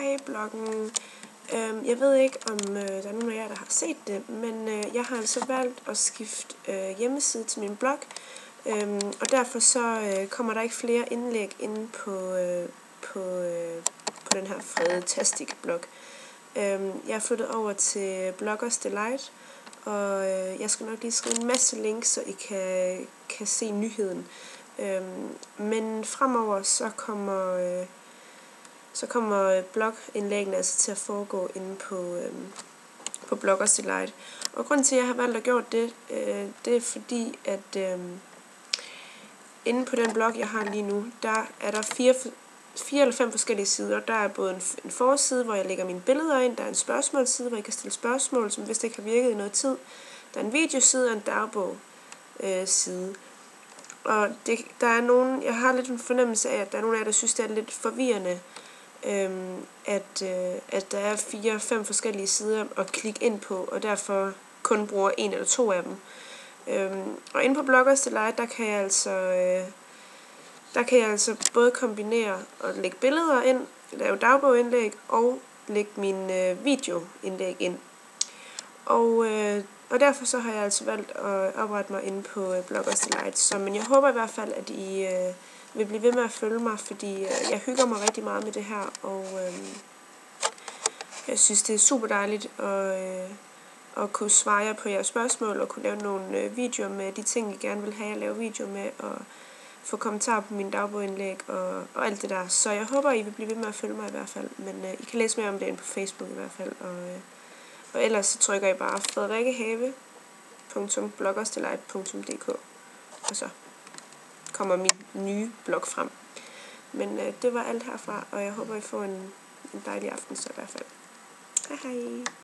Hej bloggen. Jeg ved ikke, om der er nogen af jer, der har set det, men jeg har altså valgt at skifte hjemmeside til min blog, og derfor så kommer der ikke flere indlæg inde på den her Fredetastic-blog. Jeg er flyttet over til Bloggers Delight, og jeg skal nok lige skrive en masse links, så I kan se nyheden. Men fremover så kommer blogindlæggene altså til at foregå inde på Bloggers Delight. Og grunden til, at jeg har valgt at gøre det, det er fordi, at inde på den blog, jeg har lige nu, der er der 4 eller 5 forskellige sider. Der er både en forside, hvor jeg lægger mine billeder ind. Der er en spørgsmålsside, hvor jeg kan stille spørgsmål, som hvis det ikke har virket i noget tid. Der er en videoside og en dagbog-side. Og der er nogen, jeg har lidt en fornemmelse af, at der er nogen af jer, der synes, det er lidt forvirrende, at der er 4-5 forskellige sider at klikke ind på, og derfor kun bruger 1 eller 2 af dem. Og inde på Bloggers Delight, der kan jeg altså både kombinere og lægge billeder ind, lave dagbogindlæg og lægge mine videoindlæg ind. Og derfor så har jeg altså valgt at oprette mig inde på Bloggers Delight. Men jeg håber i hvert fald, at I vil blive ved med at følge mig, fordi jeg hygger mig rigtig meget med det her, og jeg synes, det er super dejligt at kunne svare jer på jeres spørgsmål, og kunne lave nogle videoer med de ting, I gerne vil have, jeg laver videoer med, og få kommentarer på mine dagbogindlæg og alt det der. Så jeg håber, I vil blive ved med at følge mig i hvert fald, men I kan læse mere om det inde på Facebook i hvert fald, og ellers så trykker I bare frederikkehave.bloggersdelight.dk, og så kommer min nye blog frem. Men det var alt herfra, og jeg håber, I får en dejlig aften så i hvert fald. Hej hej!